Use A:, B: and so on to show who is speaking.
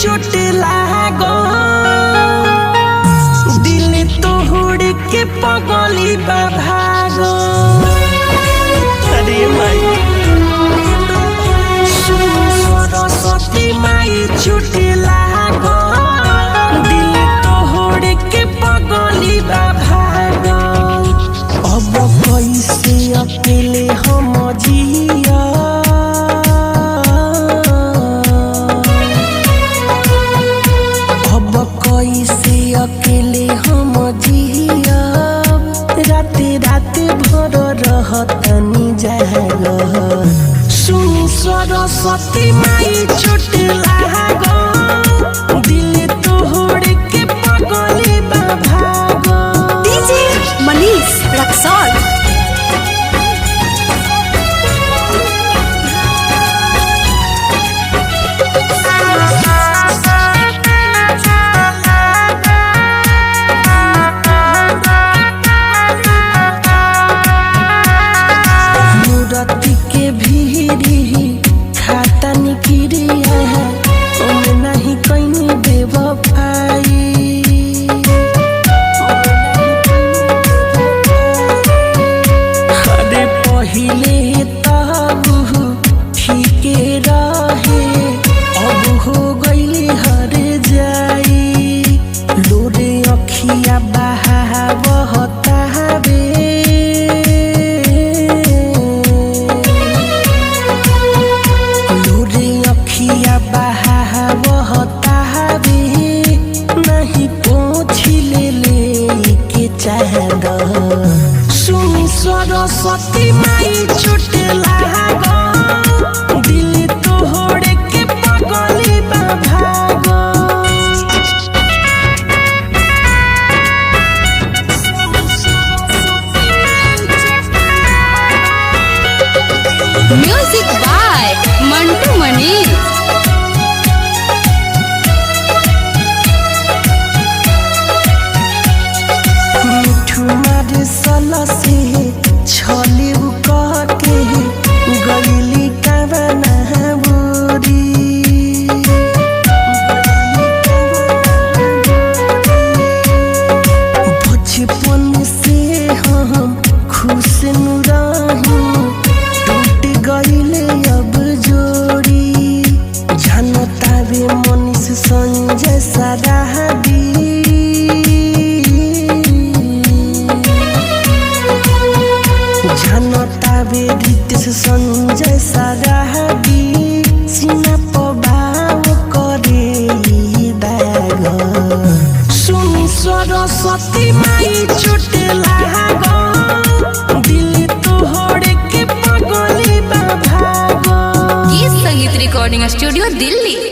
A: चोट लागो दिल तोड़ के पगली भागो। अरे माई सरस्वती माई चोट लागो दिल तोड़ के पगली भागो। अब कैसे अकेले हम जिया कैसे अकेले हम जियब राते राते भर रहतनी जाग। सुनी सरस्वती माई चोट लागो दिल तोड़ के पगली भागो।
B: डीजे मनीष रक्सौल।
A: के भीड़ी खाता निकिरिया ओमे नहीं कहीं बेवफाई। अरे पहिले तब ठीके रहे अब हो गईली हर जाई। लोरे अखिया बहावता बे नहीं पोछिले के चाहद। सुनी सरस्वती माई चोट लागो दिल तोड़ के पगली भागो।
B: Music by Mantu Manish.
A: से छले के गईली कावना बोरी। बचपन से हम खुश रही टूट गईले अब जोड़ी। जानता बे मनीष संजय सराबी जानता बे रितेश संजय सराबी सीना पबाव करे दाग। सुनी सरस्वती माई चोट लागो दिल तोड़ के पगली भागो।
B: गीत संगीत रिकॉर्डिंग स्टूडियो दिल्ली।